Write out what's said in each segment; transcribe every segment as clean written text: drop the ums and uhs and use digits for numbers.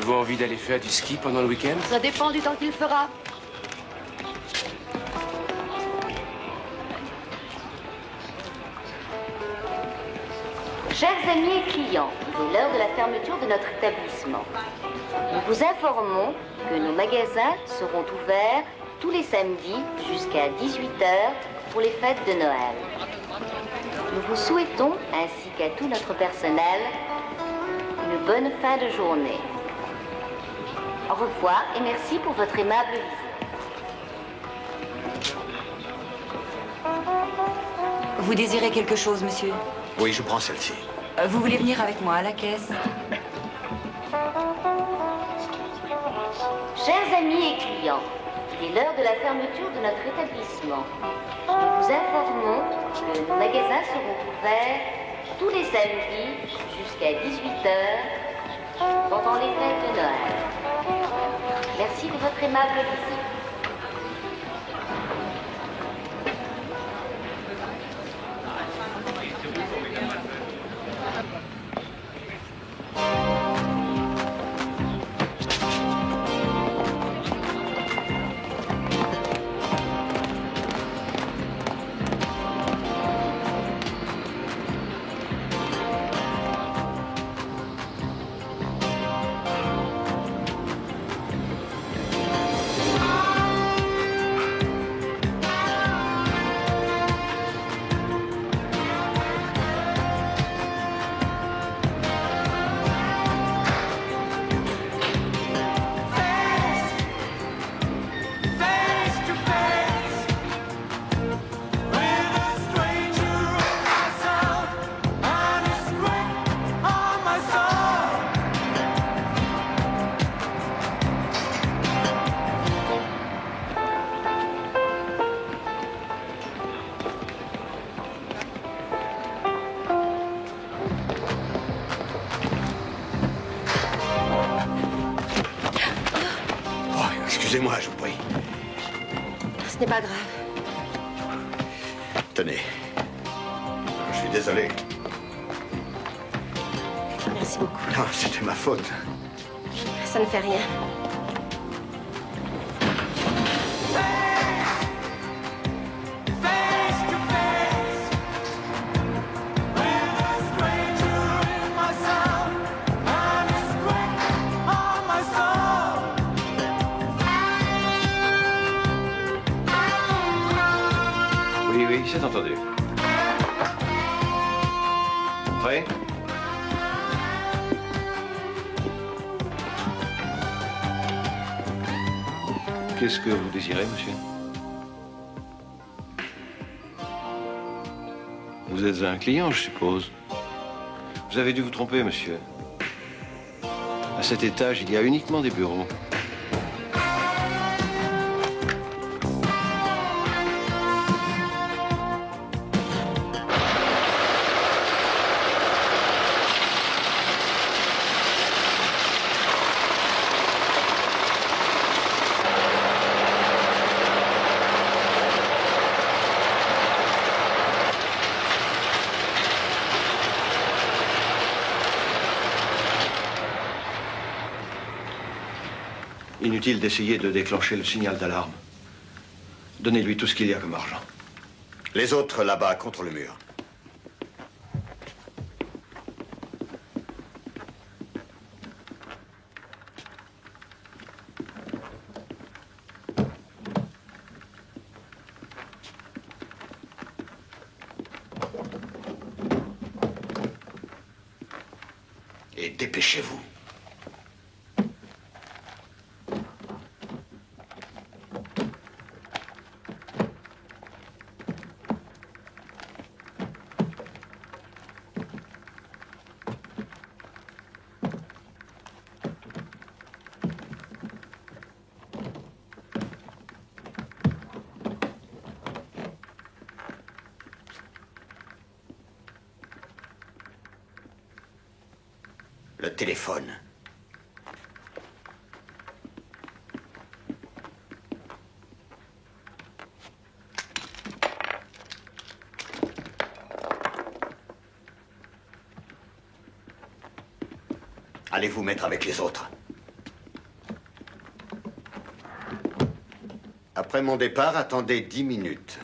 Avez-vous envie d'aller faire du ski pendant le week-end? Ça dépend du temps qu'il fera. Chers amis et clients, il est l'heure de la fermeture de notre établissement. Nous vous informons que nos magasins seront ouverts tous les samedis jusqu'à 18h pour les fêtes de Noël. Nous vous souhaitons, ainsi qu'à tout notre personnel, une bonne fin de journée. Au revoir et merci pour votre aimable visite. Vous désirez quelque chose, monsieur? Oui, je prends celle-ci. Vous voulez venir avec moi à la caisse? Chers amis et clients, il est l'heure de la fermeture de notre établissement. Nous vous informons que nos magasins seront ouverts tous les samedis jusqu'à 18h pendant les fêtes de Noël. Merci de votre aimable visite. Excusez-moi, je vous prie. Ce n'est pas grave. Tenez. Je suis désolé. Merci beaucoup. Non, c'était ma faute. Ça ne fait rien. Oui, c'est entendu. Prêt? Qu'est-ce que vous désirez, monsieur? Vous êtes un client, je suppose. Vous avez dû vous tromper, monsieur. À cet étage, il y a uniquement des bureaux. Inutile d'essayer de déclencher le signal d'alarme. Donnez-lui tout ce qu'il y a comme argent. Les autres là-bas, contre le mur. Et dépêchez-vous. Le téléphone. Allez vous mettre avec les autres. Après mon départ, attendez 10 minutes.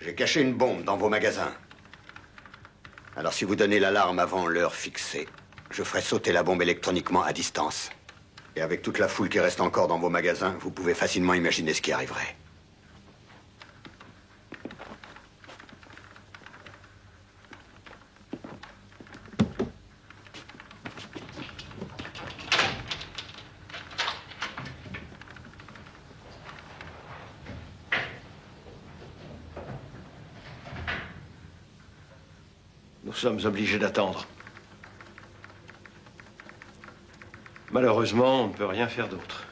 J'ai caché une bombe dans vos magasins. Alors si vous donnez l'alarme avant l'heure fixée, je ferai sauter la bombe électroniquement à distance. Et avec toute la foule qui reste encore dans vos magasins, vous pouvez facilement imaginer ce qui arriverait. Nous sommes obligés d'attendre. Malheureusement, on ne peut rien faire d'autre.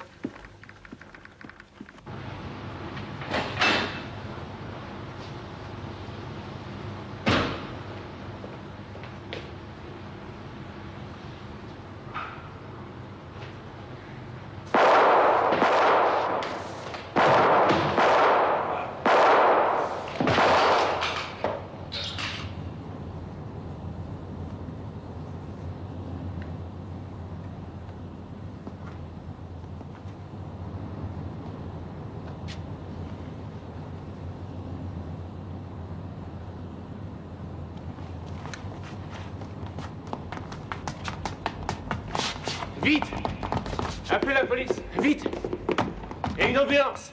Vite! Appelez la police! Vite! Et une ambulance!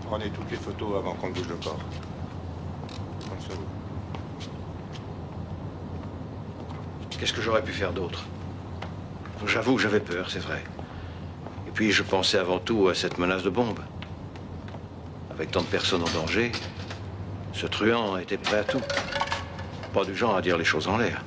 Prenez toutes les photos avant qu'on ne bouge le corps. Comme ça, vous. Qu'est-ce que j'aurais pu faire d'autre? J'avoue que j'avais peur, c'est vrai. Et puis je pensais avant tout à cette menace de bombe. Avec tant de personnes en danger, ce truand était prêt à tout. Pas du genre à dire les choses en l'air.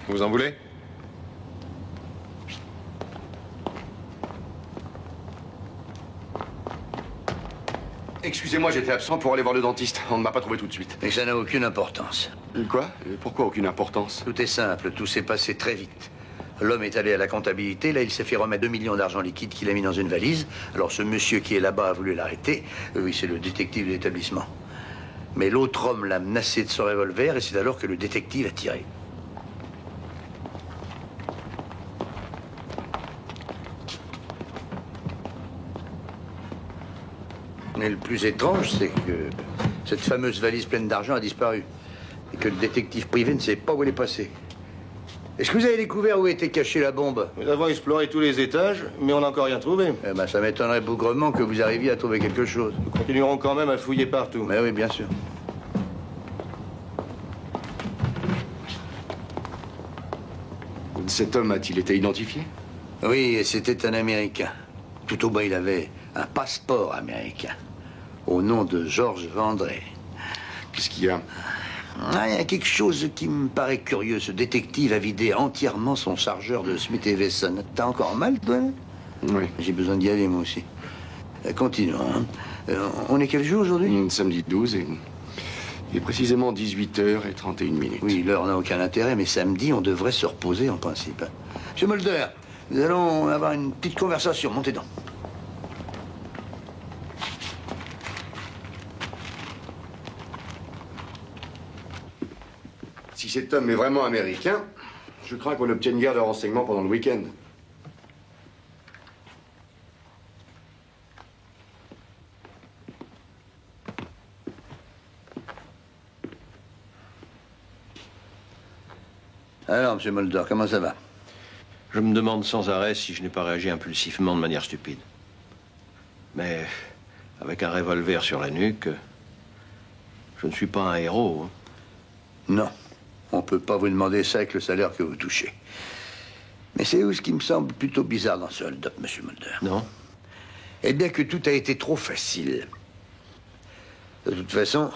Vous en voulez? Excusez-moi, j'étais absent pour aller voir le dentiste. On ne m'a pas trouvé tout de suite. Mais ça n'a aucune importance. Quoi? Pourquoi aucune importance? Tout est simple, tout s'est passé très vite. L'homme est allé à la comptabilité, là il s'est fait remettre 2 millions d'argent liquide qu'il a mis dans une valise. Alors ce monsieur qui est là-bas a voulu l'arrêter. Oui, c'est le détective de l'établissement. Mais l'autre homme l'a menacé de son revolver et c'est alors que le détective a tiré. Mais le plus étrange, c'est que cette fameuse valise pleine d'argent a disparu. Et que le détective privé ne sait pas où elle est passée. Est-ce que vous avez découvert où était cachée la bombe? Nous avons exploré tous les étages, mais on n'a encore rien trouvé. Eh ben, ça m'étonnerait bougrement que vous arriviez à trouver quelque chose. Nous continuerons quand même à fouiller partout. Mais oui, bien sûr. Cet homme a-t-il été identifié? Oui, et c'était un Américain. Tout au bas, il avait un passeport américain. Au nom de Georges Vendré. Qu'est-ce qu'il y a? Ah, il y a quelque chose qui me paraît curieux. Ce détective a vidé entièrement son chargeur de Smith & Wesson. T'as encore mal, toi? Oui. J'ai besoin d'y aller, moi aussi. Continuons. Hein. On est quel jour aujourd'hui? Samedi 12 et précisément 18h31. Oui, l'heure n'a aucun intérêt, mais samedi, on devrait se reposer en principe. Monsieur Mulder, nous allons avoir une petite conversation. Montez donc. Si cet homme est vraiment américain, je crains qu'on n'obtienne guère de renseignements pendant le week-end. Alors, monsieur Mulder, comment ça va? Je me demande sans arrêt si je n'ai pas réagi impulsivement de manière stupide. Mais avec un revolver sur la nuque, je ne suis pas un héros. Hein. Non. On ne peut pas vous demander ça avec le salaire que vous touchez. Mais c'est où ce qui me semble plutôt bizarre dans ce hold-up, monsieur Mulder? Non? Eh bien que tout a été trop facile. De toute façon,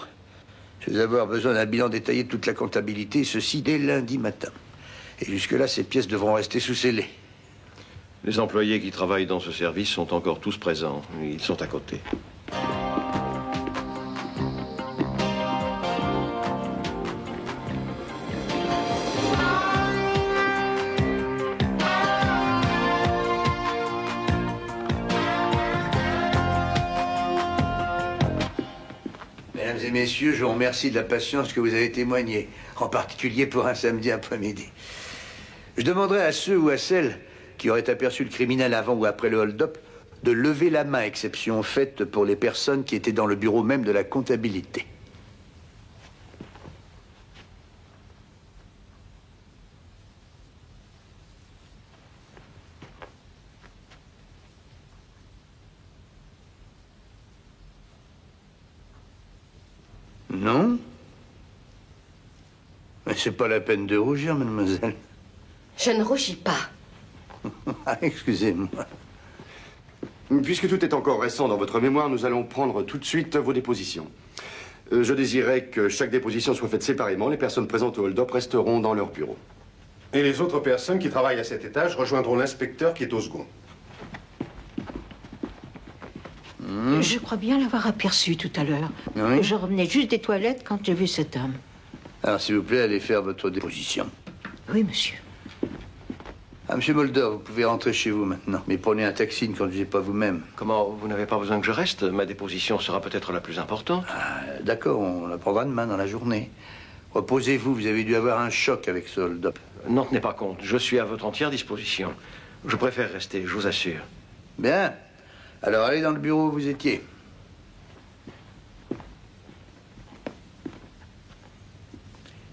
je vais avoir besoin d'un bilan détaillé de toute la comptabilité, ceci dès lundi matin. Et jusque-là, ces pièces devront rester sous scellé. Les employés qui travaillent dans ce service sont encore tous présents. Ils sont à côté. Mesdames et messieurs, je vous remercie de la patience que vous avez témoignée, en particulier pour un samedi après-midi. Je demanderai à ceux ou à celles qui auraient aperçu le criminel avant ou après le hold-up de lever la main, exception faite pour les personnes qui étaient dans le bureau même de la comptabilité. Non? Mais c'est pas la peine de rougir, mademoiselle. Je ne rougis pas. Ah, excusez-moi. Puisque tout est encore récent dans votre mémoire, nous allons prendre tout de suite vos dépositions. Je désirerais que chaque déposition soit faite séparément. Les personnes présentes au hold-up resteront dans leur bureau. Et les autres personnes qui travaillent à cet étage rejoindront l'inspecteur qui est au second. Je crois bien l'avoir aperçu tout à l'heure. Oui. Je revenais juste des toilettes quand j'ai vu cet homme. Alors, s'il vous plaît, allez faire votre déposition. Oui, monsieur. Ah, monsieur Mulder, vous pouvez rentrer chez vous maintenant. Mais prenez un taxi, ne conduisez pas vous-même. Comment? Vous n'avez pas besoin que je reste? Ma déposition sera peut-être la plus importante. Ah, d'accord, on la prendra demain dans la journée. Reposez-vous, vous avez dû avoir un choc avec ce hold-up. N'en tenez pas compte, je suis à votre entière disposition. Je préfère rester, je vous assure. Bien. Alors, allez dans le bureau où vous étiez.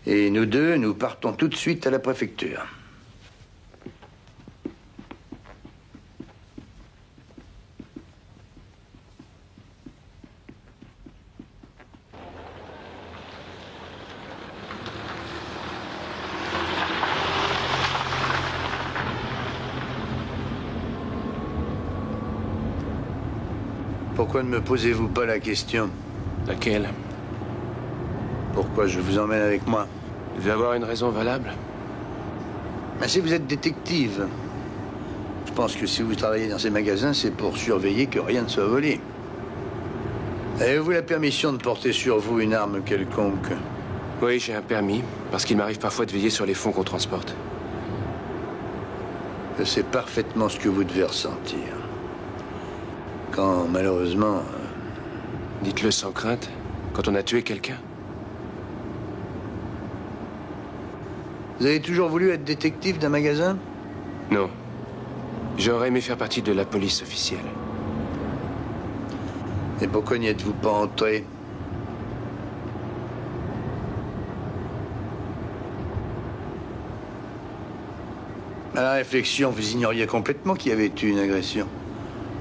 Et nous deux, nous partons tout de suite à la préfecture. Pourquoi ne me posez-vous pas la question? Laquelle? Pourquoi je vous emmène avec moi? Vous devez avoir une raison valable. Mais si vous êtes détective, je pense que si vous travaillez dans ces magasins, c'est pour surveiller que rien ne soit volé. Avez-vous la permission de porter sur vous une arme quelconque? Oui, j'ai un permis, parce qu'il m'arrive parfois de veiller sur les fonds qu'on transporte. Je sais parfaitement ce que vous devez ressentir. Quand, malheureusement... Dites-le sans crainte, quand on a tué quelqu'un. Vous avez toujours voulu être détective d'un magasin? Non. J'aurais aimé faire partie de la police officielle. Et pourquoi n'y êtes-vous pas entré? À la réflexion, vous ignoriez complètement qu'il y avait eu une agression.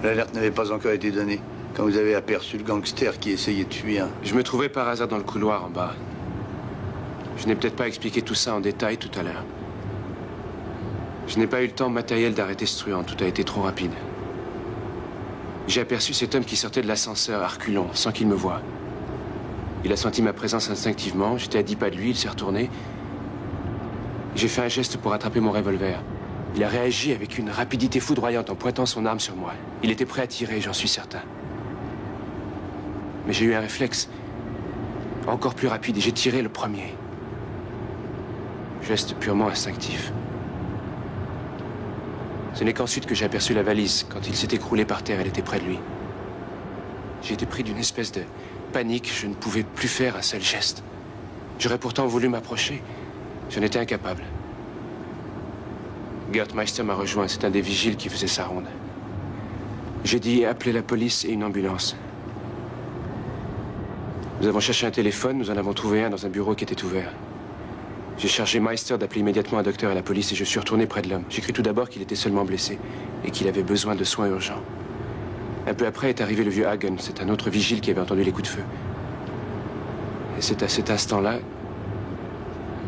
L'alerte n'avait pas encore été donnée quand vous avez aperçu le gangster qui essayait de fuir. Je me trouvais par hasard dans le couloir en bas. Je n'ai peut-être pas expliqué tout ça en détail tout à l'heure. Je n'ai pas eu le temps matériel d'arrêter ce truand. Tout a été trop rapide. J'ai aperçu cet homme qui sortait de l'ascenseur à reculons, sans qu'il me voie. Il a senti ma présence instinctivement. J'étais à 10 pas de lui, il s'est retourné. J'ai fait un geste pour attraper mon revolver. Il a réagi avec une rapidité foudroyante en pointant son arme sur moi. Il était prêt à tirer, j'en suis certain. Mais j'ai eu un réflexe encore plus rapide et j'ai tiré le premier. Geste purement instinctif. Ce n'est qu'ensuite que j'ai aperçu la valise. Quand il s'est écroulé par terre, elle était près de lui. J'ai été pris d'une espèce de panique. Je ne pouvais plus faire un seul geste. J'aurais pourtant voulu m'approcher. J'en étais incapable. Gert Meister m'a rejoint. C'est un des vigiles qui faisait sa ronde. J'ai dit appeler la police et une ambulance. Nous avons cherché un téléphone. Nous en avons trouvé un dans un bureau qui était ouvert. J'ai chargé Meister d'appeler immédiatement un docteur et la police et je suis retourné près de l'homme. J'ai cru tout d'abord qu'il était seulement blessé et qu'il avait besoin de soins urgents. Un peu après est arrivé le vieux Hagen. C'est un autre vigile qui avait entendu les coups de feu. Et c'est à cet instant-là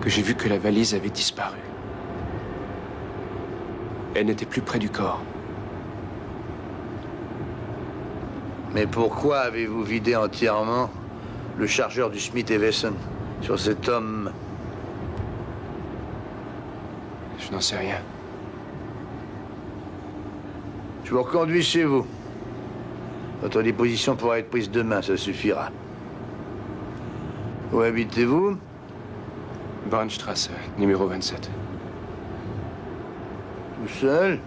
que j'ai vu que la valise avait disparu. Elle n'était plus près du corps. Mais pourquoi avez-vous vidé entièrement le chargeur du Smith & Wesson sur cet homme? Je n'en sais rien. Je vous reconduis chez vous. Votre déposition pourra être prise demain, ça suffira. Où habitez-vous? Bornstrasse, numéro 27. Tout seul?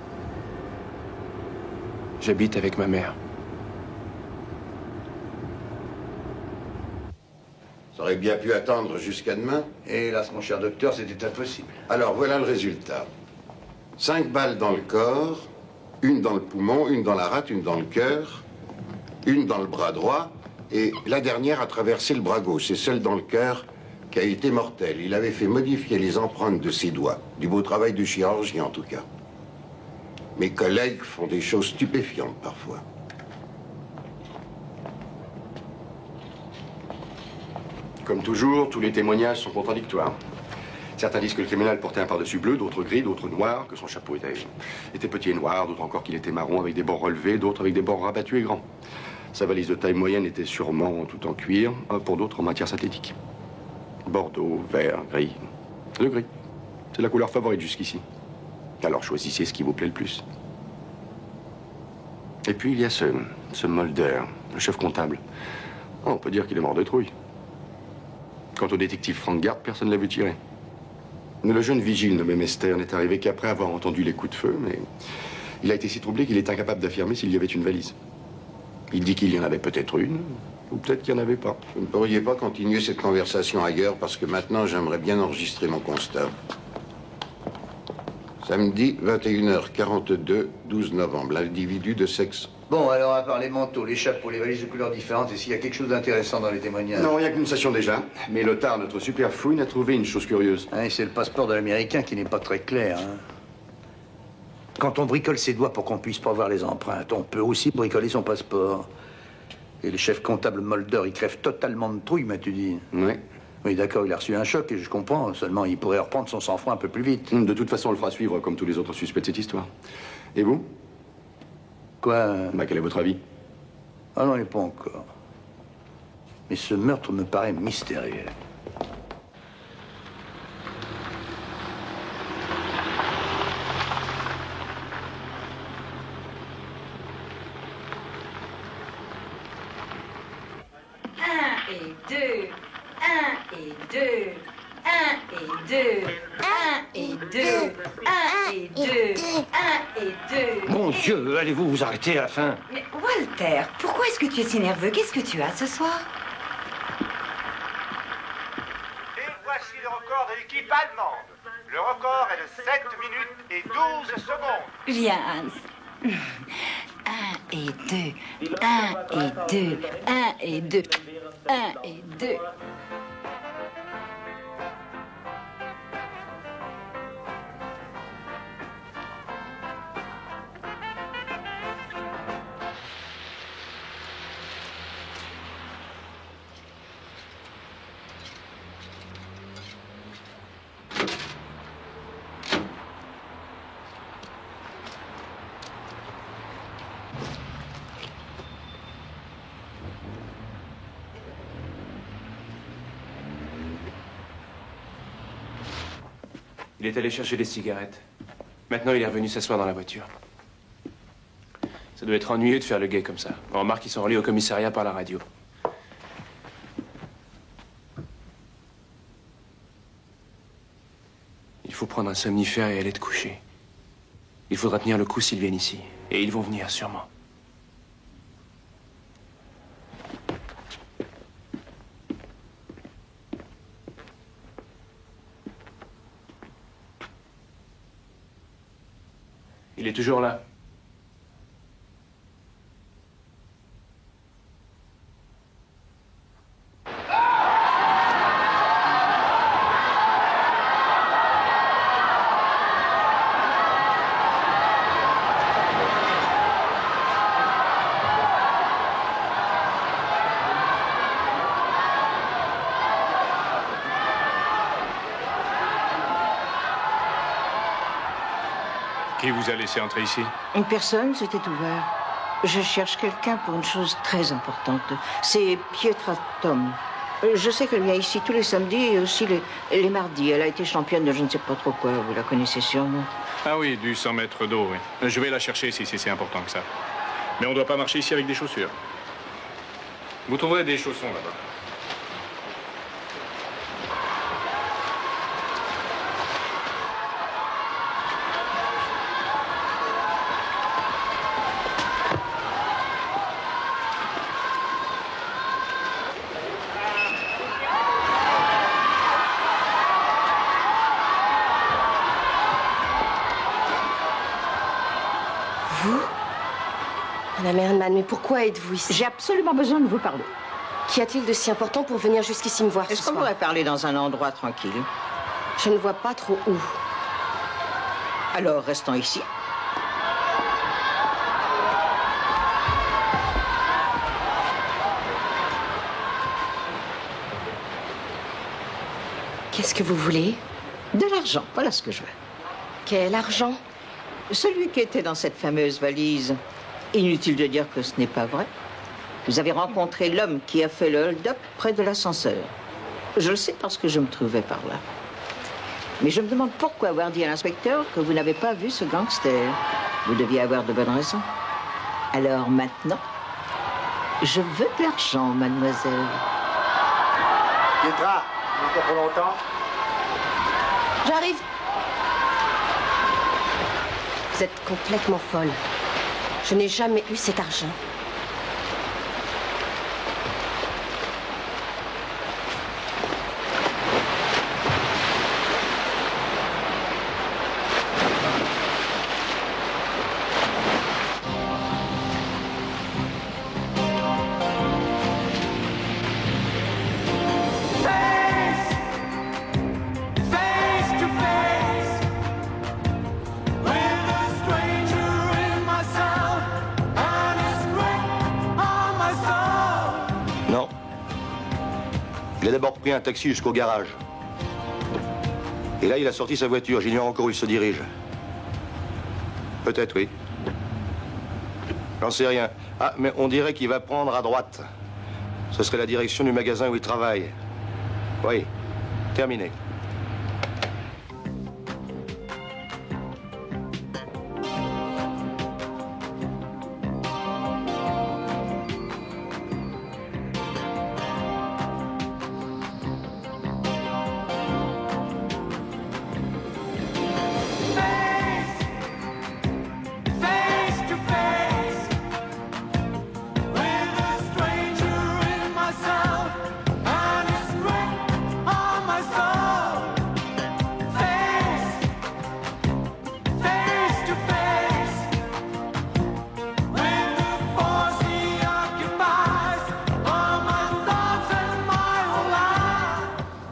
J'habite avec ma mère. Ça aurait bien pu attendre jusqu'à demain. Hélas, mon cher docteur, c'était impossible. Alors, voilà le résultat. 5 balles dans le corps, une dans le poumon, une dans la rate, une dans le cœur, une dans le bras droit, et la dernière a traversé le bras gauche. C'est celle dans le cœur qui a été mortelle. Il avait fait modifier les empreintes de ses doigts. Du beau travail de chirurgien, en tout cas. Mes collègues font des choses stupéfiantes, parfois. Comme toujours, tous les témoignages sont contradictoires. Certains disent que le criminel portait un pardessus bleu, d'autres gris, d'autres noirs, que son chapeau était petit et noir, d'autres encore qu'il était marron avec des bords relevés, d'autres avec des bords rabattus et grands. Sa valise de taille moyenne était sûrement tout en cuir, pour d'autres en matière synthétique. Bordeaux, vert, gris. Le gris, c'est la couleur favorite jusqu'ici. Alors choisissez ce qui vous plaît le plus. Et puis il y a ce Mulder, le chef comptable. Oh, on peut dire qu'il est mort de trouille. Quant au détective Frank Gard, personne ne l'a vu tirer. Mais le jeune vigile nommé Mester n'est arrivé qu'après avoir entendu les coups de feu, mais il a été si troublé qu'il est incapable d'affirmer s'il y avait une valise. Il dit qu'il y en avait peut-être une, ou peut-être qu'il n'y en avait pas. Vous ne pourriez pas continuer cette conversation ailleurs, parce que maintenant, j'aimerais bien enregistrer mon constat. Samedi, 21h42, 12 novembre. L'individu de sexe... Bon, alors, à part les manteaux, les chapeaux, les valises de couleurs différentes, est-ce qu'il y a quelque chose d'intéressant dans les témoignages? Non, rien que nous sachions déjà. Mais le tard, notre super fouine, a trouvé une chose curieuse. Ah, c'est le passeport de l'Américain qui n'est pas très clair, hein. Quand on bricole ses doigts pour qu'on puisse pas voir les empreintes, on peut aussi bricoler son passeport. Et le chef comptable Mulder, il crève totalement de trouille, m'as-tu dit? Oui. Oui, d'accord, il a reçu un choc, et je comprends. Seulement, il pourrait reprendre son sang-froid un peu plus vite. De toute façon, on le fera suivre comme tous les autres suspects de cette histoire. Et vous? Quoi? Bah, quel est votre avis? Ah non, il n'est pas encore. Mais ce meurtre me paraît mystérieux. Et 2, 1 et 2, 1 et 2, 1 et 2, 1 et 2, 1 et 2. Mon Dieu, allez-vous vous arrêter à la fin? Mais Walter, pourquoi est-ce que tu es si nerveux? Qu'est-ce que tu as ce soir? Et voici le record de l'équipe allemande. Le record est de 7 minutes et 12 secondes. Viens, Hans. 1 et 2, 1 et 2, 1 et 2, 1 et 2. Il est allé chercher des cigarettes. Maintenant, il est revenu s'asseoir dans la voiture. Ça doit être ennuyeux de faire le guet comme ça. On remarque qu'ils sont reliés au commissariat par la radio. Il faut prendre un somnifère et aller te coucher. Il faudra tenir le coup s'ils viennent ici. Et ils vont venir, sûrement. Il est toujours là. Qui vous a laissé entrer ici? Une personne s'était ouverte. Je cherche quelqu'un pour une chose très importante. C'est Pietra Tom. Je sais qu'elle vient ici tous les samedis et aussi les mardis. Elle a été championne de je ne sais pas trop quoi. Vous la connaissez sûrement. Ah oui, du 100 mètres d'eau, oui. Je vais la chercher si c'est si important que ça. Mais on ne doit pas marcher ici avec des chaussures. Vous trouverez des chaussons là-bas. Anne, mais pourquoi êtes-vous ici? J'ai absolument besoin de vous parler. Qu'y a-t-il de si important pour venir jusqu'ici me voir ce Est-ce qu'on soir? pourrait parler dans un endroit tranquille? Je ne vois pas trop où. Alors, restons ici. Qu'est-ce que vous voulez? De l'argent, voilà ce que je veux. Quel argent? Celui qui était dans cette fameuse valise. Inutile de dire que ce n'est pas vrai. Vous avez rencontré l'homme qui a fait le hold-up près de l'ascenseur. Je le sais parce que je me trouvais par là. Mais je me demande pourquoi avoir dit à l'inspecteur que vous n'avez pas vu ce gangster. Vous deviez avoir de bonnes raisons. Alors maintenant, je veux de l'argent, mademoiselle. Pietra, encore pour longtemps? J'arrive. Vous êtes complètement folle. Je n'ai jamais eu cet argent. Non. Il a d'abord pris un taxi jusqu'au garage. Et là, il a sorti sa voiture. J'ignore encore où il se dirige. Peut-être, oui. J'en sais rien. Ah, mais on dirait qu'il va prendre à droite. Ce serait la direction du magasin où il travaille. Oui. Terminé.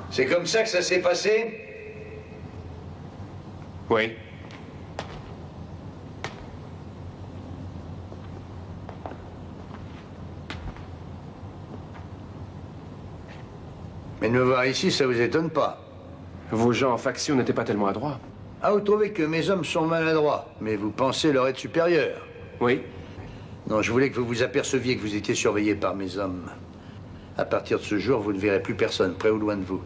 C'est comme ça que ça s'est passé? Oui. Mais de me voir ici, ça vous étonne pas? Vos gens en faction n'étaient pas tellement adroits. Ah, vous trouvez que mes hommes sont maladroits, mais vous pensez leur être supérieurs? Oui. Non, je voulais que vous vous aperceviez que vous étiez surveillé par mes hommes. À partir de ce jour, vous ne verrez plus personne, près ou loin de vous.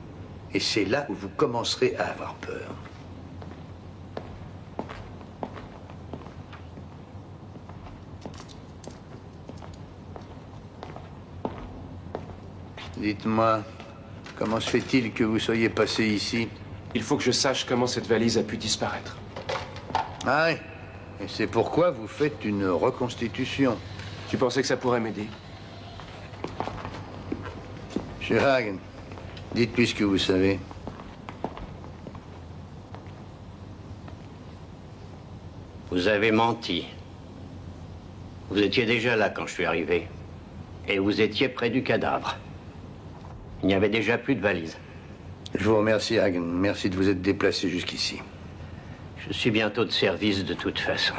Et c'est là où vous commencerez à avoir peur. Dites-moi, comment se fait-il que vous soyez passé ici? Il faut que je sache comment cette valise a pu disparaître. Ah oui. Et c'est pourquoi vous faites une reconstitution. Tu pensais que ça pourrait m'aider? Monsieur Hagen, dites-lui ce que vous savez. Vous avez menti. Vous étiez déjà là quand je suis arrivé. Et vous étiez près du cadavre. Il n'y avait déjà plus de valise. Je vous remercie, Hagen. Merci de vous être déplacé jusqu'ici. Je suis bientôt de service de toute façon.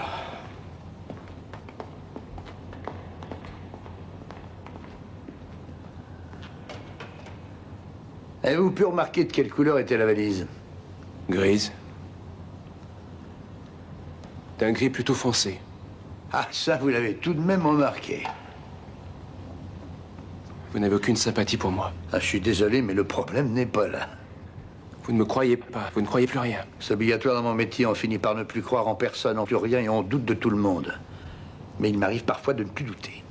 Avez-vous pu remarquer de quelle couleur était la valise? Grise. D'un gris plutôt foncé. Ah, ça, vous l'avez tout de même remarqué. Vous n'avez aucune sympathie pour moi. Ah, je suis désolé, mais le problème n'est pas là. Vous ne me croyez pas. Vous ne croyez plus rien. C'est obligatoire dans mon métier. On finit par ne plus croire en personne, en plus rien, et on doute de tout le monde. Mais il m'arrive parfois de ne plus douter.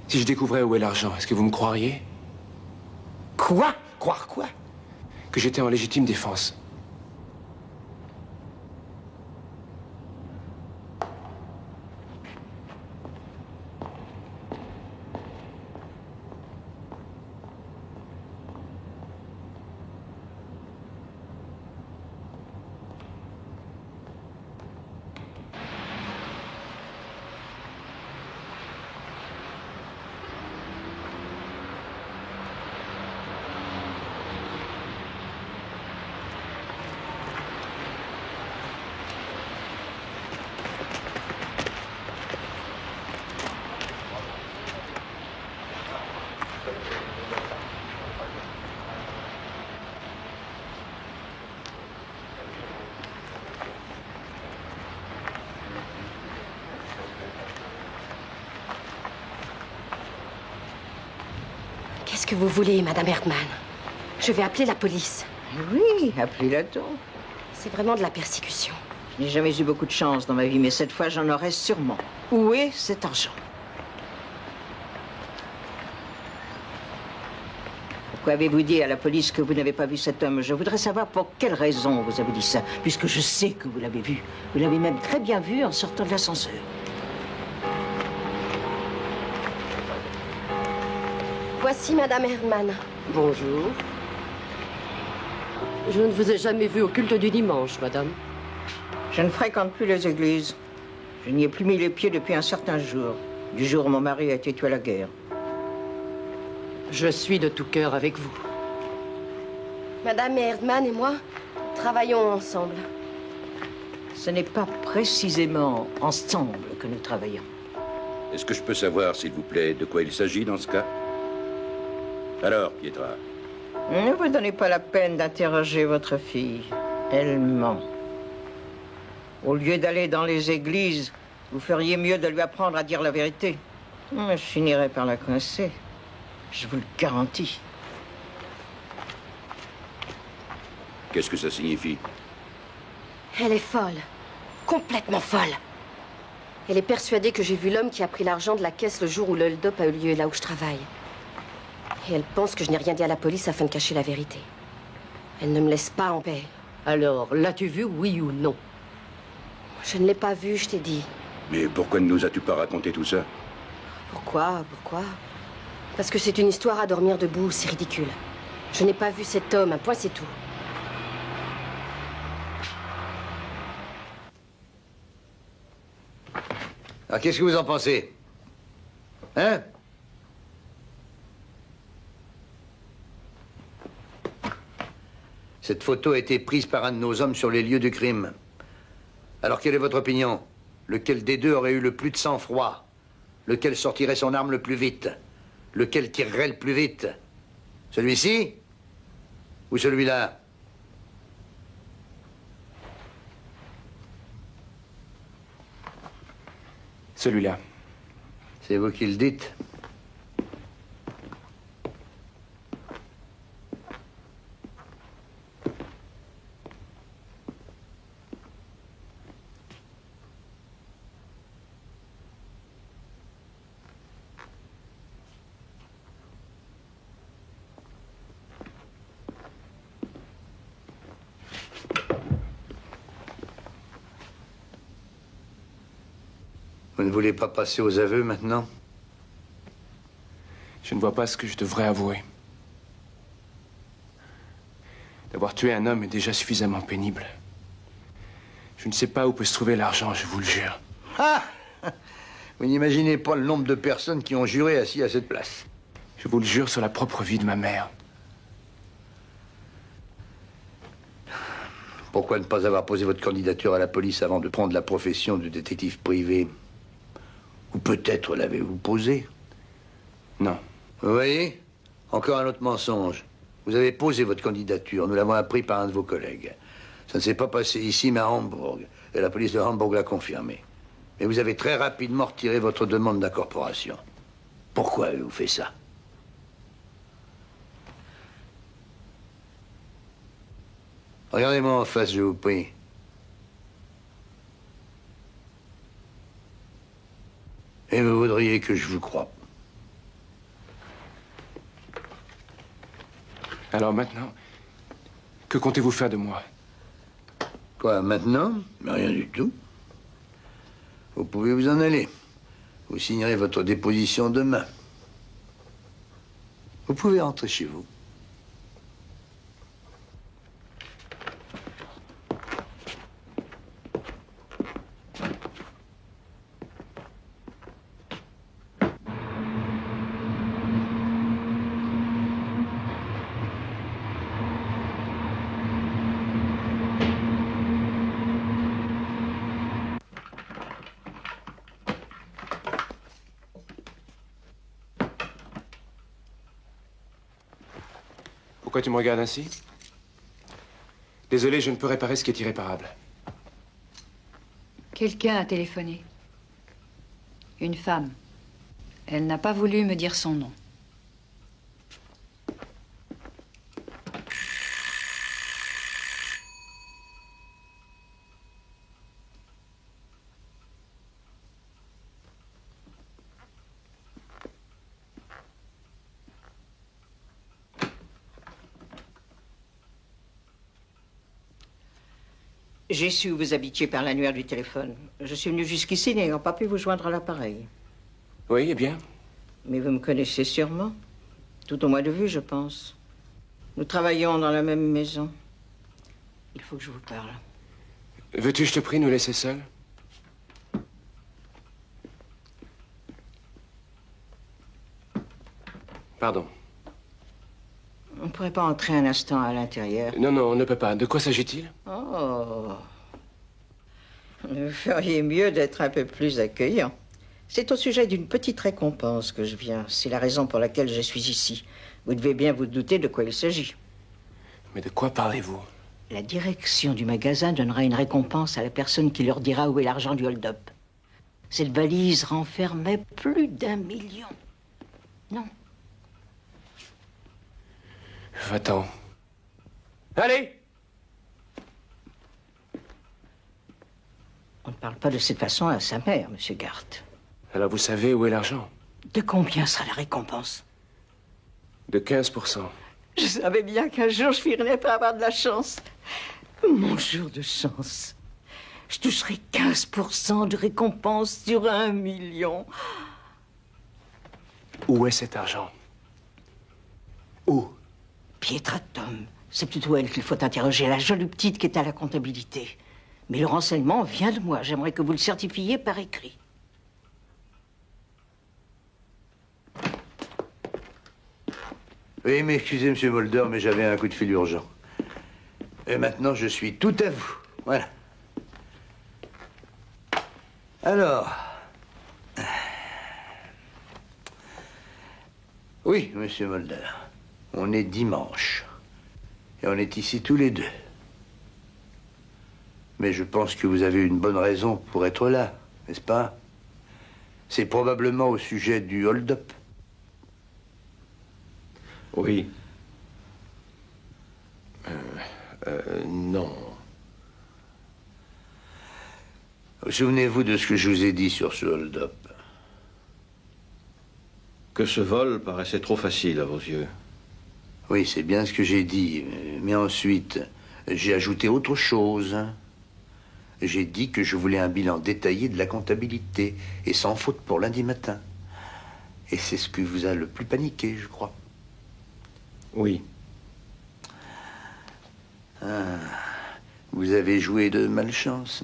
Si je découvrais où est l'argent, est-ce que vous me croiriez? Quoi? Croire quoi? Que j'étais en légitime défense. que vous voulez, Madame Erdmann. Je vais appeler la police. Oui, appelez-la donc. C'est vraiment de la persécution. Je n'ai jamais eu beaucoup de chance dans ma vie, mais cette fois, j'en aurai sûrement. Où est cet argent? Pourquoi avez-vous dit à la police que vous n'avez pas vu cet homme? Je voudrais savoir pour quelle raison vous avez dit ça, puisque je sais que vous l'avez vu. Vous l'avez même très bien vu en sortant de l'ascenseur. Voici Madame Erdmann. Bonjour. Je ne vous ai jamais vu au culte du dimanche, madame. Je ne fréquente plus les églises. Je n'y ai plus mis les pieds depuis un certain jour. Du jour où mon mari a été tué à la guerre. Je suis de tout cœur avec vous. Madame Erdmann et moi travaillons ensemble. Ce n'est pas précisément ensemble que nous travaillons. Est-ce que je peux savoir, s'il vous plaît, de quoi il s'agit dans ce cas? Alors, Pietra? Ne vous donnez pas la peine d'interroger votre fille. Elle ment. Au lieu d'aller dans les églises, vous feriez mieux de lui apprendre à dire la vérité. Je finirai par la coincer. Je vous le garantis. Qu'est-ce que ça signifie? Elle est folle. Complètement folle. Elle est persuadée que j'ai vu l'homme qui a pris l'argent de la caisse le jour où le hold-up a eu lieu là où je travaille. Et elle pense que je n'ai rien dit à la police afin de cacher la vérité. Elle ne me laisse pas en paix. Alors, l'as-tu vu, oui ou non? Je ne l'ai pas vu, je t'ai dit. Mais pourquoi ne nous as-tu pas raconté tout ça? Pourquoi? Parce que c'est une histoire à dormir debout, c'est ridicule. Je n'ai pas vu cet homme, un point c'est tout. Alors, qu'est-ce que vous en pensez? Hein? Cette photo a été prise par un de nos hommes sur les lieux du crime. Alors, quelle est votre opinion? Lequel des deux aurait eu le plus de sang-froid? Lequel sortirait son arme le plus vite? Lequel tirerait le plus vite? Celui-ci? Ou celui-là? Celui-là. C'est vous qui le dites? Vous ne voulez pas passer aux aveux maintenant? Je ne vois pas ce que je devrais avouer. D'avoir tué un homme est déjà suffisamment pénible. Je ne sais pas où peut se trouver l'argent, je vous le jure. Ah! Vous n'imaginez pas le nombre de personnes qui ont juré assis à cette place. Je vous le jure sur la propre vie de ma mère. Pourquoi ne pas avoir posé votre candidature à la police avant de prendre la profession de détective privé? Ou peut-être l'avez-vous posée? Non. Vous voyez? Encore un autre mensonge. Vous avez posé votre candidature. Nous l'avons appris par un de vos collègues. Ça ne s'est pas passé ici, mais à Hambourg. Et la police de Hambourg l'a confirmé. Mais vous avez très rapidement retiré votre demande d'incorporation. Pourquoi avez-vous fait ça? Regardez-moi en face, je vous prie. Et vous voudriez que je vous croie. Alors maintenant, que comptez-vous faire de moi? Quoi, maintenant? Mais rien du tout. Vous pouvez vous en aller. Vous signerez votre déposition demain. Vous pouvez rentrer chez vous. Pourquoi tu me regardes ainsi? Désolé, je ne peux réparer ce qui est irréparable. Quelqu'un a téléphoné. Une femme. Elle n'a pas voulu me dire son nom. J'ai su où vous habitiez par l'annuaire du téléphone. Je suis venu jusqu'ici n'ayant pas pu vous joindre à l'appareil. Oui, eh bien. Mais vous me connaissez sûrement. Tout au moins de vue, je pense. Nous travaillons dans la même maison. Il faut que je vous parle. Veux-tu, je te prie, nous laisser seuls? Pardon. On ne pourrait pas entrer un instant à l'intérieur? Non, non, on ne peut pas. De quoi s'agit-il? Oh. Vous feriez mieux d'être un peu plus accueillant. C'est au sujet d'une petite récompense que je viens. C'est la raison pour laquelle je suis ici. Vous devez bien vous douter de quoi il s'agit. Mais de quoi parlez-vous? La direction du magasin donnera une récompense à la personne qui leur dira où est l'argent du hold-up. Cette valise renfermait plus d'1 million. Non. Va-t'en. Allez! On ne parle pas de cette façon à sa mère, Monsieur Gart. Alors vous savez où est l'argent? De combien sera la récompense? De 15%. Je savais bien qu'un jour je finirais par avoir de la chance. Mon jour de chance. Je toucherai 15% de récompense sur 1 million. Où est cet argent? Où? Pietra Tom. C'est plutôt elle qu'il faut interroger, la jolie petite qui est à la comptabilité. Mais le renseignement vient de moi. J'aimerais que vous le certifiiez par écrit. Oui, mais excusez, Monsieur Mulder, mais j'avais un coup de fil urgent. Et maintenant, je suis tout à vous. Voilà. Alors... Oui, Monsieur Mulder. On est dimanche. Et on est ici tous les deux. Mais je pense que vous avez une bonne raison pour être là, n'est-ce pas? C'est probablement au sujet du hold-up. Oui. Non. Souvenez-vous de ce que je vous ai dit sur ce hold-up. Que ce vol paraissait trop facile à vos yeux. Oui, c'est bien ce que j'ai dit. Mais ensuite, j'ai ajouté autre chose. J'ai dit que je voulais un bilan détaillé de la comptabilité, et sans faute pour lundi matin. Et c'est ce qui vous a le plus paniqué, je crois. Oui. Ah, vous avez joué de malchance.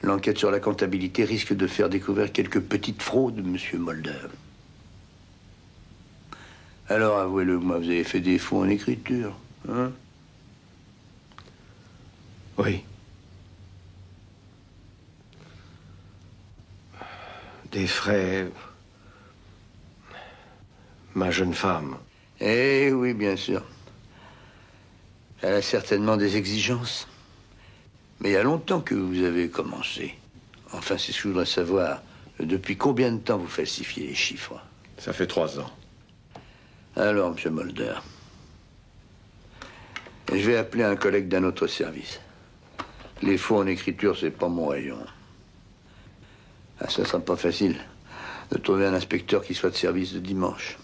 L'enquête sur la comptabilité risque de faire découvrir quelques petites fraudes, Monsieur Mulder. Alors, avouez-le, moi, vous avez fait des faux en écriture, hein? Oui. Des frais... Ma jeune femme. Eh oui, bien sûr. Elle a certainement des exigences. Mais il y a longtemps que vous avez commencé. Enfin, c'est ce que je voudrais savoir. Depuis combien de temps vous falsifiez les chiffres? Ça fait 3 ans. Alors, Monsieur Mulder, je vais appeler un collègue d'un autre service. Les faux en écriture, c'est pas mon rayon. Ah, ça sera pas facile de trouver un inspecteur qui soit de service de dimanche.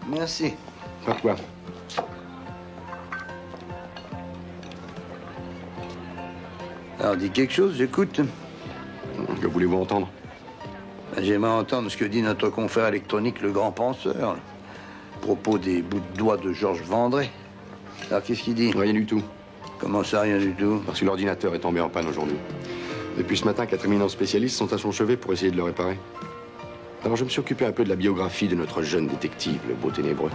Merci. Pas quoi. Alors, dis quelque chose, j'écoute. Que voulez-vous entendre? J'aimerais entendre ce que dit notre confrère électronique, le grand penseur, à propos des bouts de doigts de Georges Vendré. Alors, qu'est-ce qu'il dit? Rien du tout. Comment ça, rien du tout? Parce que l'ordinateur est tombé en panne aujourd'hui. Depuis ce matin, 4 éminents spécialistes sont à son chevet pour essayer de le réparer. Alors, je me suis occupé un peu de la biographie de notre jeune détective, le beau ténébreux.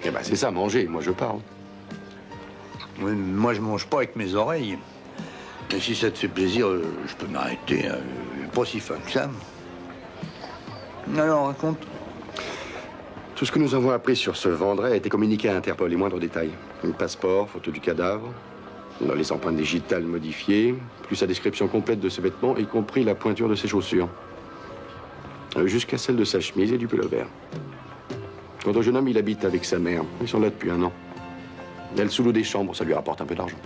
Eh ben, c'est ça, manger. Moi, je parle. Oui, moi, je mange pas avec mes oreilles. Mais si ça te fait plaisir, je peux m'arrêter. Hein. Pas si fin que ça. Alors, raconte. Tout ce que nous avons appris sur ce Vendré a été communiqué à Interpol, les moindres détails. Le passeport, photo du cadavre, les empreintes digitales modifiées, plus sa description complète de ses vêtements, y compris la pointure de ses chaussures. Jusqu'à celle de sa chemise et du pullover. Quant au jeune homme, il habite avec sa mère. Ils sont là depuis 1 an. Elle sous-loue des chambres, ça lui rapporte un peu d'argent.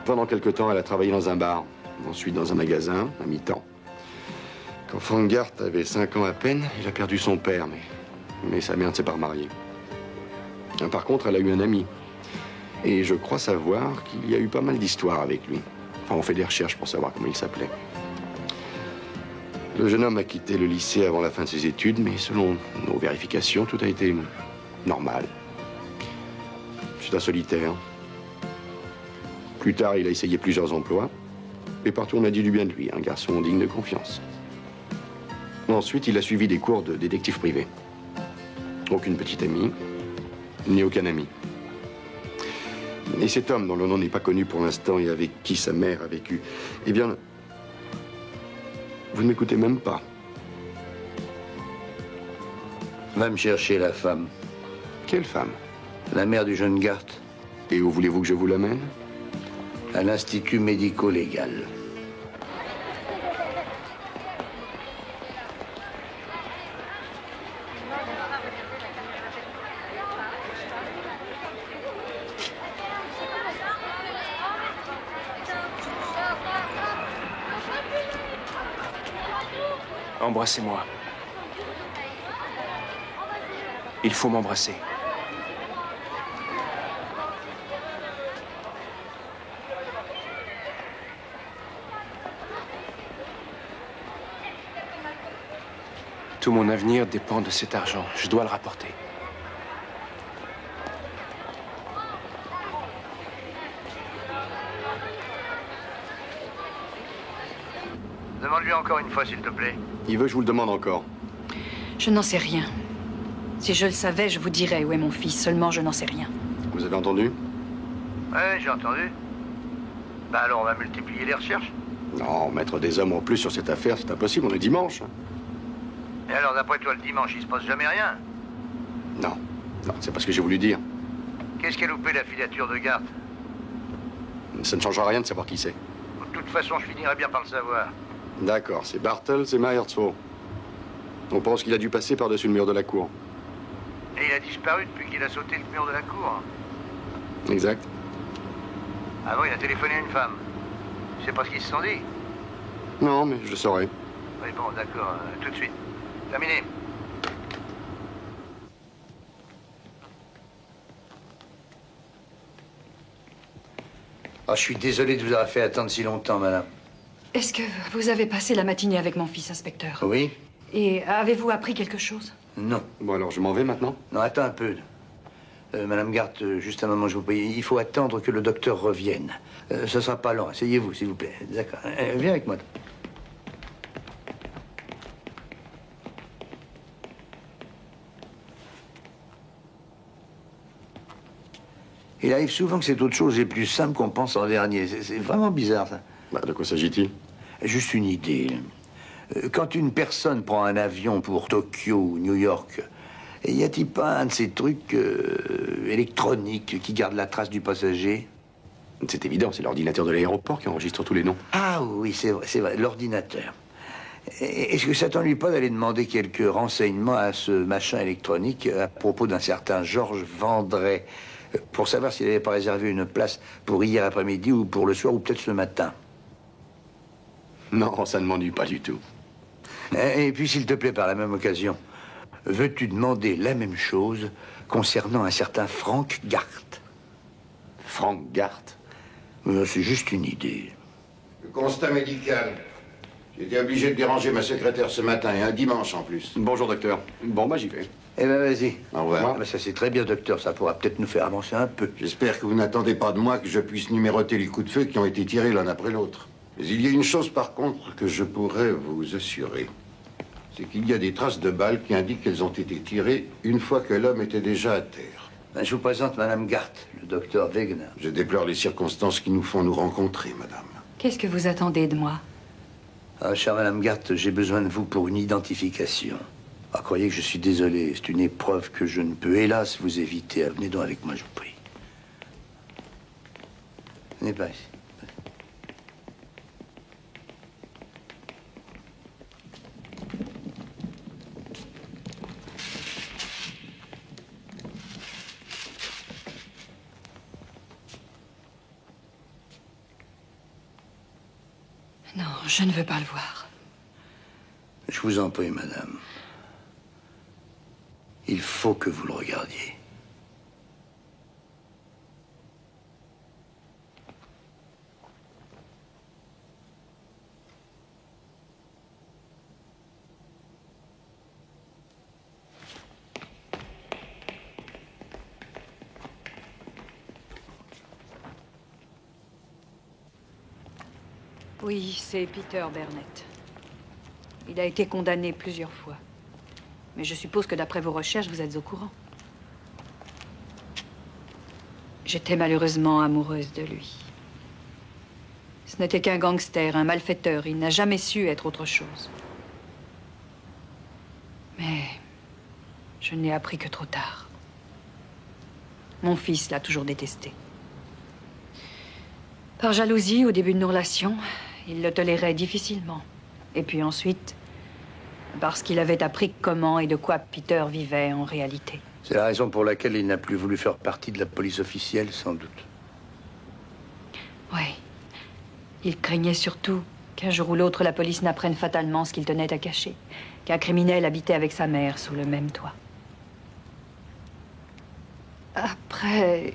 Pendant quelque temps, elle a travaillé dans un bar, ensuite dans un magasin, à mi-temps. Quand Frank Gart avait 5 ans à peine, il a perdu son père, mais sa mère ne s'est pas remariée. Par contre, elle a eu un ami. Et je crois savoir qu'il y a eu pas mal d'histoires avec lui. Enfin, on fait des recherches pour savoir comment il s'appelait. Le jeune homme a quitté le lycée avant la fin de ses études, mais selon nos vérifications, tout a été normal. C'est un solitaire. Plus tard, il a essayé plusieurs emplois. Et partout, on a dit du bien de lui, un garçon digne de confiance. Ensuite, il a suivi des cours de détective privé. Aucune petite amie, ni aucun ami. Et cet homme, dont le nom n'est pas connu pour l'instant et avec qui sa mère a vécu, eh bien, vous ne m'écoutez même pas. Va me chercher la femme. Quelle femme? La mère du jeune Gart. Et où voulez-vous que je vous l'amène? À l'Institut médico-légal. Embrassez-moi. Il faut m'embrasser. Tout mon avenir dépend de cet argent. Je dois le rapporter. Demande-lui encore une fois, s'il te plaît. Il veut que je vous le demande encore. Je n'en sais rien. Si je le savais, je vous dirais où est mon fils. Seulement, je n'en sais rien. Vous avez entendu? Ouais, j'ai entendu. Bah alors, on va multiplier les recherches. Non, mettre des hommes en plus sur cette affaire, c'est impossible. On est dimanche. Et alors, d'après toi, le dimanche, il se passe jamais rien? Non, non, c'est pas ce que j'ai voulu dire. Qu'est-ce qu'a loupé la filature de Gart? Ça ne changera rien de savoir qui c'est. De toute façon, je finirai bien par le savoir. D'accord, c'est Bartels et Meyertzwo. On pense qu'il a dû passer par-dessus le mur de la cour. Et il a disparu depuis qu'il a sauté le mur de la cour. Exact. Avant, il a téléphoné à une femme. Je sais pas ce qu'ils se sont dit. Non, mais je le saurai. Oui, bon, d'accord, tout de suite. Terminé. Oh, je suis désolé de vous avoir fait attendre si longtemps, madame. Est-ce que vous avez passé la matinée avec mon fils, inspecteur? Oui? Et avez-vous appris quelque chose? Non. Bon, alors je m'en vais maintenant? Non, attends un peu. Madame Gart, juste un moment, je vous prie. Il faut attendre que le docteur revienne. Ce sera pas long. Asseyez-vous, s'il vous plaît. D'accord. Viens avec moi. Il arrive souvent que c'est autre chose et plus simple qu'on pense en dernier. C'est vraiment bizarre, ça. Bah, de quoi s'agit-il? Juste une idée. Quand une personne prend un avion pour Tokyo ou New York, y a-t-il pas un de ces trucs électroniques qui garde la trace du passager? C'est évident, c'est l'ordinateur de l'aéroport qui enregistre tous les noms. Ah oui, c'est vrai, l'ordinateur. Est-ce que ça t'ennuie pas d'aller demander quelques renseignements à ce machin électronique à propos d'un certain Georges Vendré, pour savoir s'il n'avait pas réservé une place pour hier après-midi ou pour le soir ou peut-être ce matin? Non, ça ne m'ennuie pas du tout. Et puis, s'il te plaît, par la même occasion, veux-tu demander la même chose concernant un certain Frank Gart? Frank Gart? C'est juste une idée. Le constat médical. J'ai été obligé de déranger ma secrétaire ce matin, et un dimanche en plus. Bonjour, docteur. Bon, bah, j'y vais. Eh ben, vas-y. Au revoir. Ça, c'est très bien, docteur. Ça pourra peut-être nous faire avancer un peu. J'espère que vous n'attendez pas de moi que je puisse numéroter les coups de feu qui ont été tirés l'un après l'autre. Mais il y a une chose, par contre, que je pourrais vous assurer. C'est qu'il y a des traces de balles qui indiquent qu'elles ont été tirées une fois que l'homme était déjà à terre. Ben, je vous présente Madame Gart, le docteur Wegener. Je déplore les circonstances qui nous font nous rencontrer, madame. Qu'est-ce que vous attendez de moi? Ah, chère Madame Gart, j'ai besoin de vous pour une identification. Ah, croyez que je suis désolé. C'est une épreuve que je ne peux, hélas, vous éviter. Venez donc avec moi, je vous prie. Venez pas ici. Non, je ne veux pas le voir. Je vous en prie, madame. Il faut que vous le regardiez. Oui, c'est Peter Burnett. Il a été condamné plusieurs fois. Mais je suppose que d'après vos recherches, vous êtes au courant. J'étais malheureusement amoureuse de lui. Ce n'était qu'un gangster, un malfaiteur. Il n'a jamais su être autre chose. Mais je ne l'ai appris que trop tard. Mon fils l'a toujours détesté. Par jalousie, au début de nos relations, il le tolérait difficilement. Et puis ensuite, parce qu'il avait appris comment et de quoi Peter vivait en réalité. C'est la raison pour laquelle il n'a plus voulu faire partie de la police officielle, sans doute. Oui. Il craignait surtout qu'un jour ou l'autre, la police n'apprenne fatalement ce qu'il tenait à cacher. Qu'un criminel habitait avec sa mère sous le même toit. Après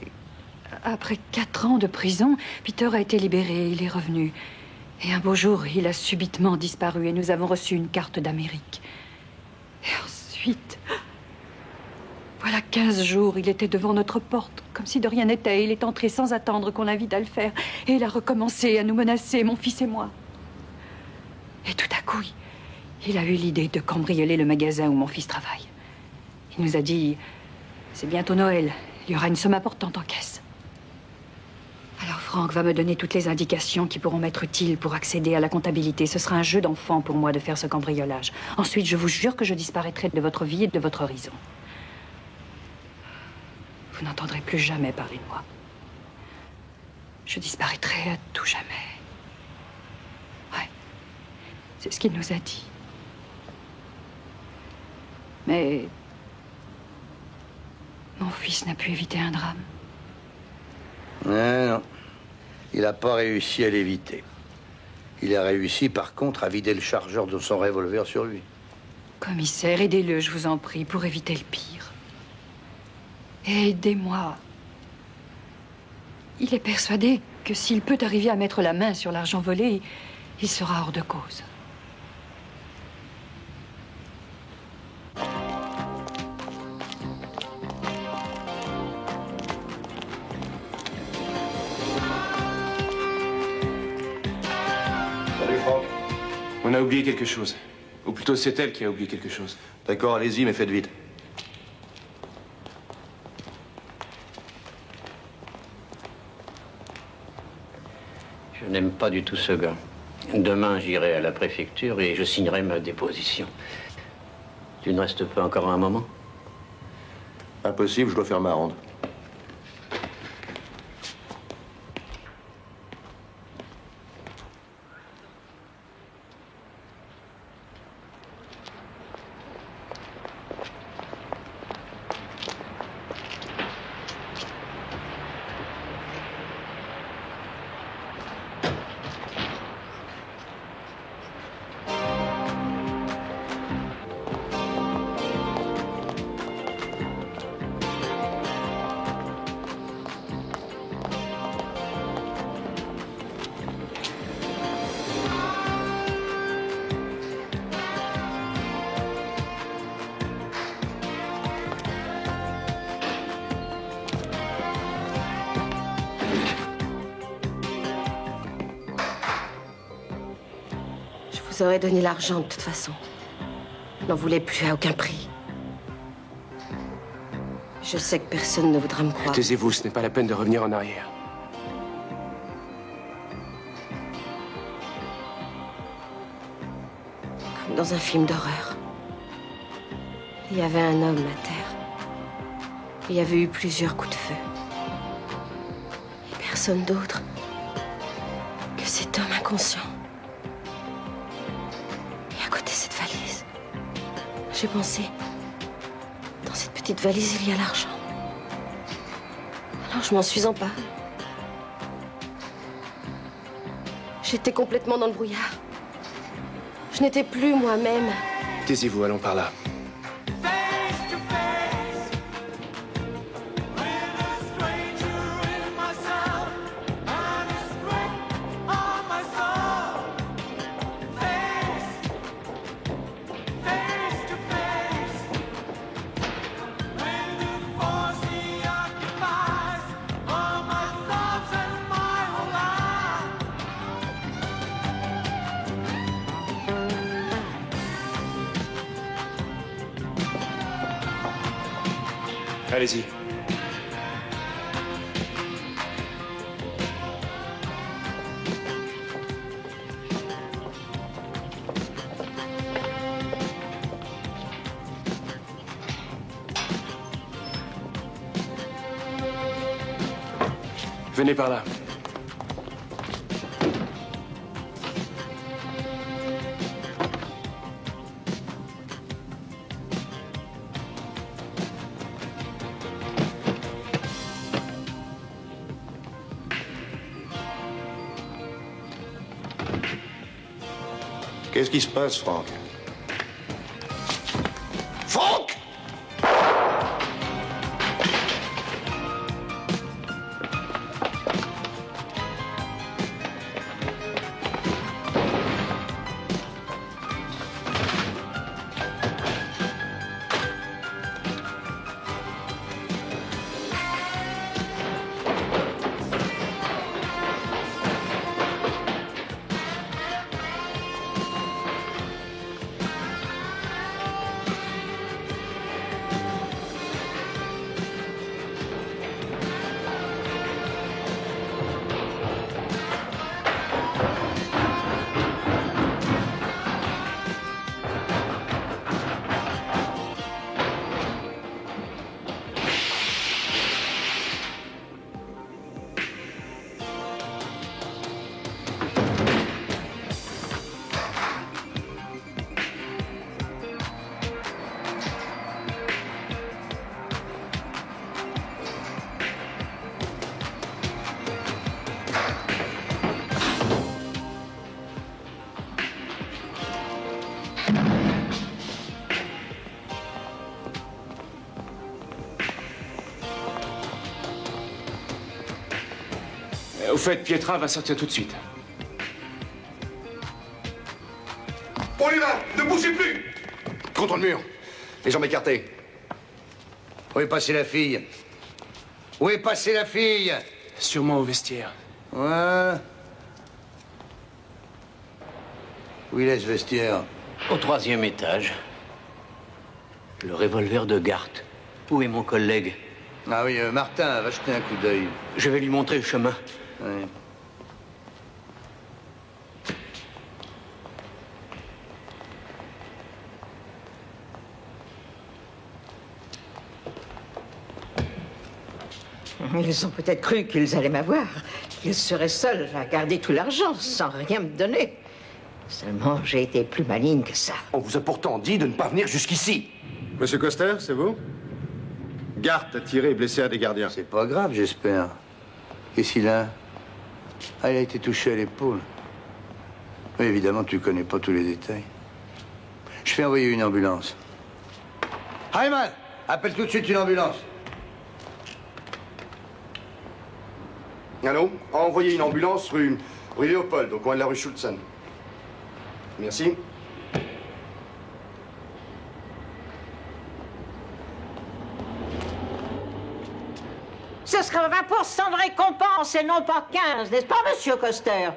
4 ans de prison, Peter a été libéré, il est revenu. Et un beau jour, il a subitement disparu et nous avons reçu une carte d'Amérique. Et ensuite, voilà 15 jours, il était devant notre porte, comme si de rien n'était. Il est entré sans attendre qu'on l'invite à le faire. Et il a recommencé à nous menacer, mon fils et moi. Et tout à coup, il a eu l'idée de cambrioler le magasin où mon fils travaille. Il nous a dit, c'est bientôt Noël, il y aura une somme importante en caisse. Alors Frank va me donner toutes les indications qui pourront m'être utiles pour accéder à la comptabilité. Ce sera un jeu d'enfant pour moi de faire ce cambriolage. Ensuite, je vous jure que je disparaîtrai de votre vie et de votre horizon. Vous n'entendrez plus jamais parler de moi. Je disparaîtrai à tout jamais. Ouais, c'est ce qu'il nous a dit. Mais mon fils n'a pu éviter un drame. Non, il n'a pas réussi à l'éviter. Il a réussi, par contre, à vider le chargeur de son revolver sur lui. Commissaire, aidez-le, je vous en prie, pour éviter le pire. Et aidez-moi. Il est persuadé que s'il peut arriver à mettre la main sur l'argent volé, il sera hors de cause. On a oublié quelque chose. Ou plutôt, c'est elle qui a oublié quelque chose. D'accord, allez-y, mais faites vite. Je n'aime pas du tout ce gars. Demain, j'irai à la préfecture et je signerai ma déposition. Tu ne restes pas encore un moment? Impossible, je dois faire ma ronde. Je vous aurais donné l'argent de toute façon. Je n'en voulais plus à aucun prix. Je sais que personne ne voudra me croire. Taisez-vous, ce n'est pas la peine de revenir en arrière. Comme dans un film d'horreur. Il y avait un homme à terre. Il y avait eu plusieurs coups de feu. Et personne d'autre que cet homme inconscient. Et à côté de cette valise, j'ai pensé, dans cette petite valise, il y a l'argent. Alors je m'en suis emparée. J'étais complètement dans le brouillard. Je n'étais plus moi-même. Taisez-vous, allons par là. Allez-y. Venez par là. Qu'est-ce qui se passe, Franck? Franck! Au fait, Pietra va sortir tout de suite. On y va! Ne bougez plus! Contre le mur. Les jambes écartées. Où est passée la fille? Où est passée la fille? Sûrement au vestiaire. Ouais. Où il est, ce vestiaire? Au 3e étage. Le revolver de Gart. Où est mon collègue? Ah oui, Martin, va jeter un coup d'œil. Je vais lui montrer le chemin. Oui. Ils ont peut-être cru qu'ils allaient m'avoir, qu'ils seraient seuls à garder tout l'argent sans rien me donner. Seulement, j'ai été plus maligne que ça. On vous a pourtant dit de ne pas venir jusqu'ici. Monsieur Coster, c'est vous? Gart a tiré et blessé un des gardiens. C'est pas grave, j'espère. Qu'est-ce qu'il a? Ah, il a été touché à l'épaule. Oui, évidemment, tu connais pas tous les détails. Je fais envoyer une ambulance. Hyman, appelle tout de suite une ambulance. Allô? Envoyez une ambulance rue Léopold, au coin de la rue Schultzen. Merci. Ce sera 20% de récompense et non pas 15, n'est-ce pas, monsieur Coster?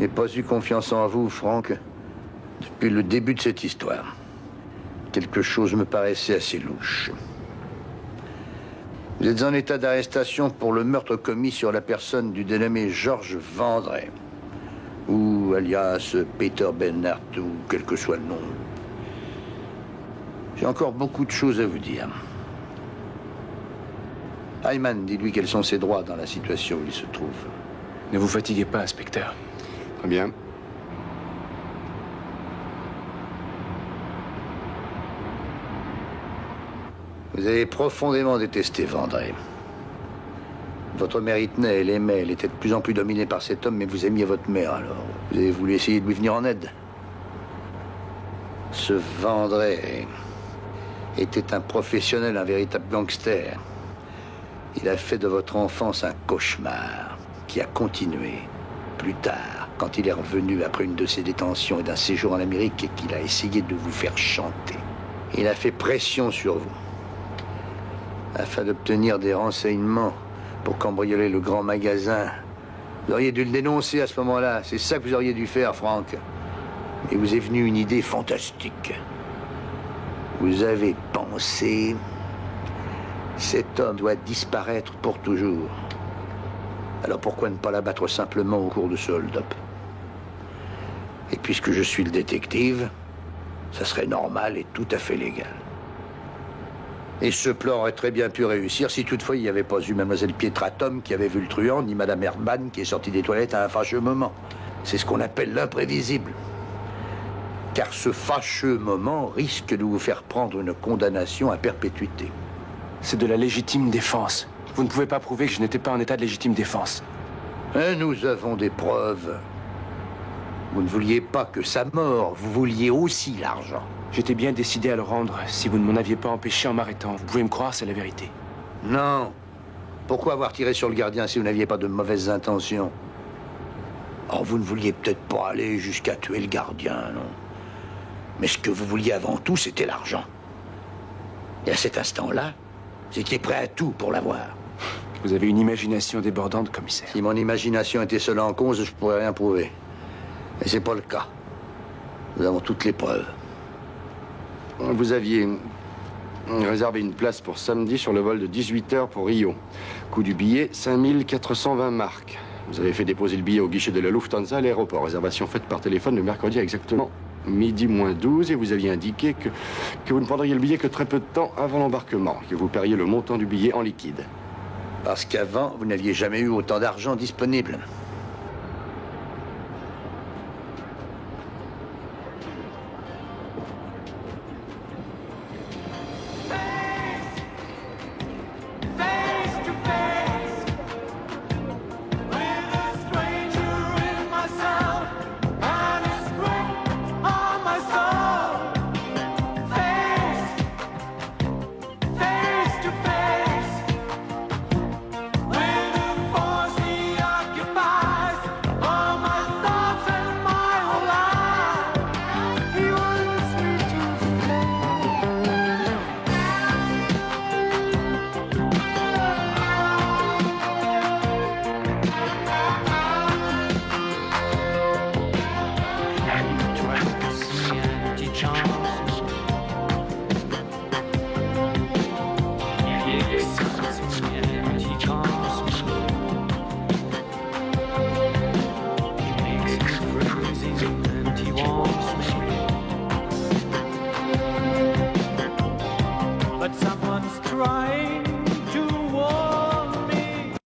n'ai pas eu confiance en vous, Franck, depuis le début de cette histoire. Quelque chose me paraissait assez louche. Vous êtes en état d'arrestation pour le meurtre commis sur la personne du dénommé Georges Vendré, ou alias Peter Bernhardt, ou quel que soit le nom. J'ai encore beaucoup de choses à vous dire. Ayman, dis-lui quels sont ses droits dans la situation où il se trouve. Ne vous fatiguez pas, inspecteur. Très bien. Vous avez profondément détesté Vendré. Votre mère y tenait, elle aimait, elle était de plus en plus dominée par cet homme, mais vous aimiez votre mère, alors vous avez voulu essayer de lui venir en aide. Ce Vendré était un professionnel, un véritable gangster. Il a fait de votre enfance un cauchemar qui a continué plus tard, quand il est revenu après une de ses détentions et d'un séjour en Amérique et qu'il a essayé de vous faire chanter. Il a fait pression sur vous afin d'obtenir des renseignements pour cambrioler le grand magasin. Vous auriez dû le dénoncer à ce moment-là. C'est ça que vous auriez dû faire, Franck. Et vous est venue une idée fantastique. Vous avez pensé... Cet homme doit disparaître pour toujours. Alors pourquoi ne pas l'abattre simplement au cours de ce hold-up? Et puisque je suis le détective, ça serait normal et tout à fait légal. Et ce plan aurait très bien pu réussir si toutefois il n'y avait pas eu Mademoiselle Pietra Tom qui avait vu le truand, ni Madame Erdmann qui est sortie des toilettes à un fâcheux moment. C'est ce qu'on appelle l'imprévisible. Car ce fâcheux moment risque de vous faire prendre une condamnation à perpétuité. C'est de la légitime défense. Vous ne pouvez pas prouver que je n'étais pas en état de légitime défense. Et nous avons des preuves. Vous ne vouliez pas que sa mort, vous vouliez aussi l'argent. J'étais bien décidé à le rendre si vous ne m'en aviez pas empêché en m'arrêtant. Vous pouvez me croire, c'est la vérité. Non. Pourquoi avoir tiré sur le gardien si vous n'aviez pas de mauvaises intentions? Or, vous ne vouliez peut-être pas aller jusqu'à tuer le gardien, non. Mais ce que vous vouliez avant tout, c'était l'argent. Et à cet instant-là, vous étiez prêt à tout pour l'avoir. Vous avez une imagination débordante, commissaire. Si mon imagination était seule en cause, je pourrais rien prouver. Et c'est pas le cas. Nous avons toutes les preuves. Vous aviez réservé une place pour samedi sur le vol de 18h pour Rio. Coût du billet, 5420 marks. Vous avez fait déposer le billet au guichet de la Lufthansa à l'aéroport. Réservation faite par téléphone le mercredi à exactement midi moins 12. Et vous aviez indiqué que vous ne prendriez le billet que très peu de temps avant l'embarquement. Que vous paieriez le montant du billet en liquide. Parce qu'avant, vous n'aviez jamais eu autant d'argent disponible.